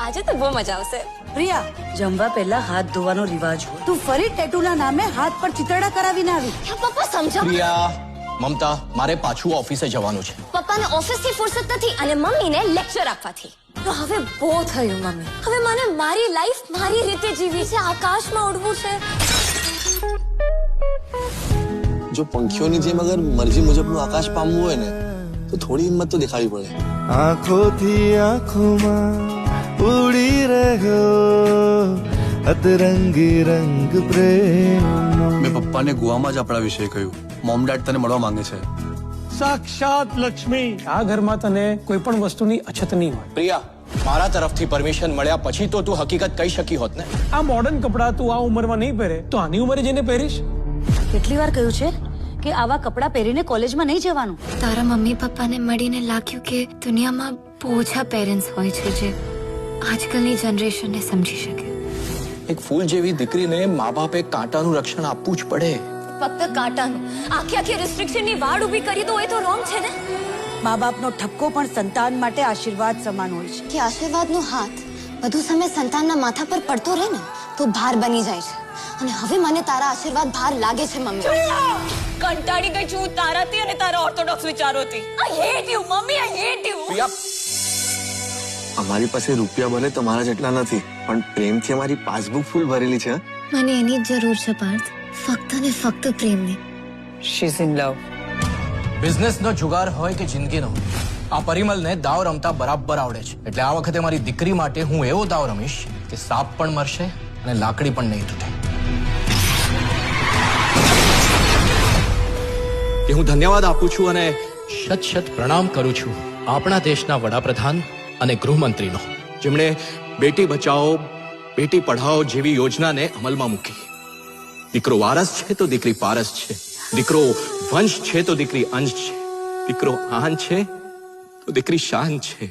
આજે તો બહુ મજા આવશે. પ્રિયા, જમવા પહેલા હાથ ધોવાનો રિવાજ હોય. તું ફરી ટેટુના નામે હાથ પર ચિતરડા કરાવીને આવી. પપ્પા સમજાવો. પ્રિયા, મમતા, મારે પાછું ઓફિસે જવાનું છે. પપ્પાને ઓફિસથી ફુરસત નથી અને મમ્મીને લેક્ચર આપવાથી. તો હવે બહુ થયું મમ્મી. હવે મને મારી લાઈફ મારી રીતે જીવી છે, આકાશમાં ઉડવું છે. જો પંખીઓની જેમ અગર મરજી મુજબનું આકાશ પામવું હોય ને તો થોડી હિંમત તો દેખાડવી પડે. આંખોથી આંખોમાં ઉડી રહ્યો અતરંગી રંગ પ્રેમ. મેં પપ્પાને ગુવામાં જ આપણા વિશે કહ્યું. મોમ ડેડ તને મળવા માંગે છે. સાક્ષાત લક્ષ્મી, આ ઘરમાં તને કોઈ પણ વસ્તુની અછત નહીં હોય. પ્રિયા, મારા તરફથી પરમિશન મળ્યા પછી તો તું હકીકત કહી શકી હોત ને. આ મોડર્ન કપડાં તું આ ઉંમરમાં નહીં પહેરે તો આની ઉંમરે જઈને પહેરીશ. કેટલી વાર કહ્યું છે કે આવા કપડાં પહેરીને કોલેજમાં નહીં જવાનું. તારા મમ્મી પપ્પાને મળીને લાગ્યું કે દુનિયામાં બહુ ઓછા પેરેન્ટ્સ હોય છે જે આજકાલની જનરેશનને સમજી શકે. એક ફૂલ જેવી દીકરીને મા બાપે કાંટાનું રક્ષણ આપવું જ પડે. ફક્ત કાંટાનું આખી રિસ્ટ્રિક્શનની વાડ ઊભી કરી તો એ તો રોંગ છે ને. મા બાપનો ઠપકો પણ સંતાન માટે આશીર્વાદ સમાન હોય છે. કે આશીર્વાદનો હાથ બધું સમય સંતાનના માથા પર પડતો રહે ને તો ભાર બની જાય છે. અને હવે મને તારા આશીર્વાદ ભાર લાગે છે મમ્મી. કંટાળી ગઈ છું તારાથી અને તારા ઓર્થોડોક્સ વિચારોથી. I hate you mummy, I hate you. Priya, અમારી પાસે રૂપિયા ભલે તમારા જેટલા નથી પણ પ્રેમથી અમારી પાસબુક ફૂલ ભરેલી છે. મને એની જ જરૂર છે પાર્થ, ફક્ત ને ફક્ત પ્રેમની. She's in love. બિઝનેસનો જુગાર હોય કે જિંદગીનો, આ પરિમલને દાવ રમતા બરાબર આવડે છે. એટલે આ વખતે મારી દીકરી માટે હું એવો દાવ રમીશ કે સાપ પણ મરશે અને લાકડી પણ નહીં તૂટે. કે હું ધન્યવાદ આપું છું અને શત શત પ્રણામ કરું છું આપણા દેશના વડાપ્રધાન અને ગૃહમંત્રીનો, જેમણે બેટી બચાવો બેટી પઢાઓ જેવી યોજનાને અમલમાં મૂકી. દીકરો વારસ છે તો દીકરી પારસ છે, દીકરો વંશ છે તો દીકરી અંશ છે, દીકરો આન છે તો દીકરી શાન છે.